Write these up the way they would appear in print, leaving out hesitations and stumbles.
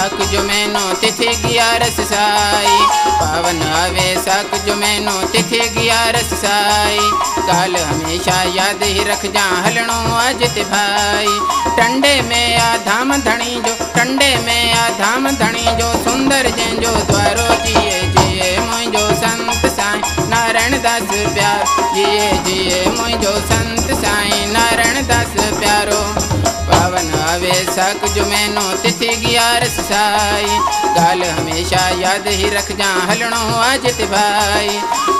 साक जो मैनो तिथि 11 साई। पावन आवे साक जो मैनो तिथि 11 साई। गाल हमेशा याद ही रख जा हलणो अजित भाई। टंडे में आ धाम धणी जो, टंडे में आ धाम धणी जो, सुंदर जंहिंजो द्वारो जिए जिए मुंहिंजो संत साईं नारायण दास प्यारो। जिए जिए मुंहिंजो संत साईं नारायण दास प्यारो। पावन आवे साक जो मैनो तिथि 11 साई। गाल हमेशा याद ही रख जा हलणो अजित भाई।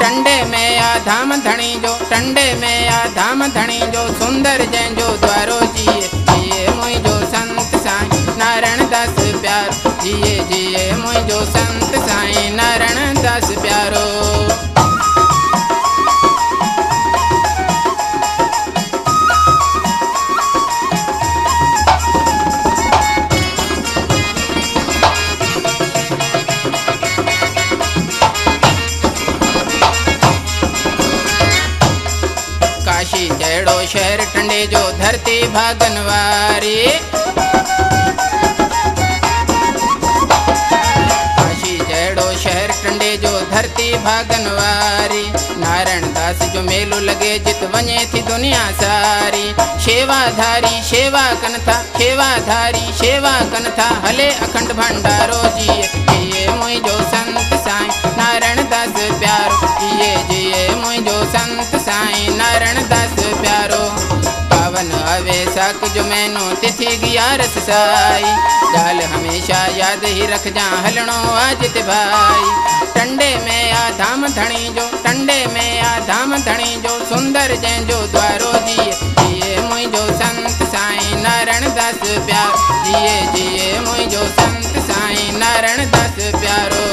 टंडे में आ धाम धणी जो, टंडे में आ धाम धणी जो, सुंदर जंहिंजो द्वारो जिए जिए मुंहिंजो संत साईं नारायण दास प्यारो। जिए जिए मुंहिंजो संत साईं नारायण दास प्यारो। काशी जहिड़ो शहर टंडे जो, धरती भागन वारी। काशी जहिड़ो शहर टंडे जो, धरती भागन वारी। नारायण दास जो मेलो लगे जित वञे थी दुनिया सारी। शेवाधारी शेवा कन था, शेवाधारी शेवा कन था, हले अखंड भंडारो। जिए जिए मुंहिंजो संत साईं नारायण दास प्यारो। जिए जिए मुंहिंजो संत साईं नारायण दास प्यारो। पावन आवे साक जो मैनो तिथि 11 साई। गाल हमेशा याद ही रख जा हलणो अजित भाई। टंडे में आ धाम धणी जो, टंडे में आ धाम धणी जो, सुंदर जंहिंजो द्वारो। जिए जिए मुंहिंजो संत साईं नारायण दास प्यारो। जिए जिए मुंहिंजो संत साईं नारायण दास प्यारो।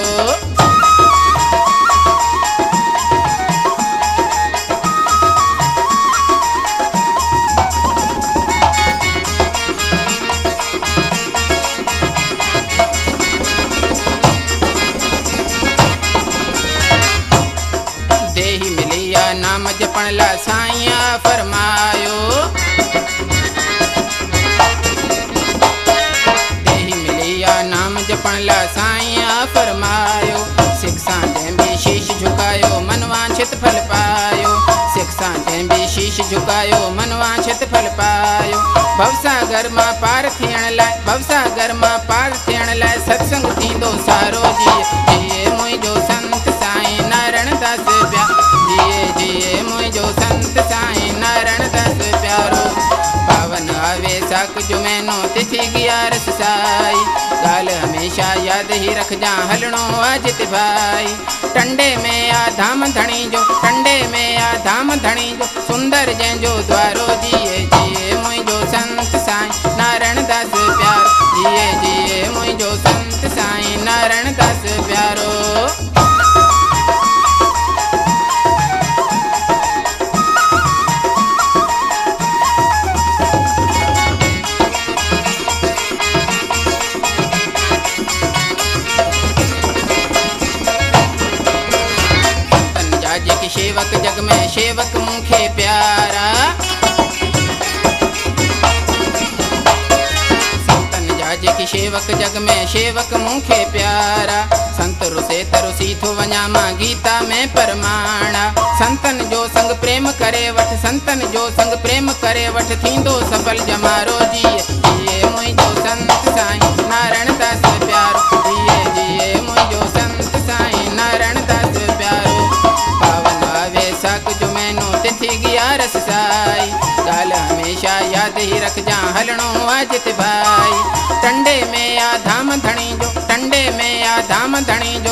नाम जपण ला साईं फरमायो। देही मिलिया नाम जपण ला साईं फरमायो। शिक्षा जंहिं भी शीश झुकायो मन वांछित फल पायो। शिक्षा जंहिं भी शीश झुकायो मन वांछित फल पायो। भवसागर मां पार थियण लाइ, भवसागर मां पार थियण लाइ सत्संग थींदो सारो। जिए जिए मुंहिंजो संत साईं नारायण दास प्यारो। जिए जिए मुंहिंजो संत साईं नारायण दास प्यारो। पावन आवे साक जो मैनो तिथि 11 साई। गाल हमेशा याद ही रख जा हलणो अजित भाई। टंडे में आ धाम धणी जो, टंडे में आ धाम धणी जो, सुंदर जंहिंजो द्वारो। जिए जिए मुंहिंजो संत साईं नारायण दास प्यारो। जिए जिए मुंहिंजो संत साईं नारायण दास प्यारो। सेवक जग में सेवक मुखे प्यारा। संतन जाज की सेवक जग में सेवक मुखे प्यारा। संत रुसे तरुसी थो वञा मां गीता में परमाणा। संतन जो संग प्रेम करे वठ, संतन जो संग प्रेम करे वठ, थींदो सफल जमारो। जिए जिए मुंहिंजो संत साईं नारायण दास प्यारो। जिए जिए मुंहिंजो संत साईं नारायण दास प्यारो। पावन आवे साक जो मैनो तिथि 11 साई। गाल हमेशा याद ही रख जा हलणो अजित भाई। टंडे में आ धाम धणी जो, टंडे में आ धाम धणी जो,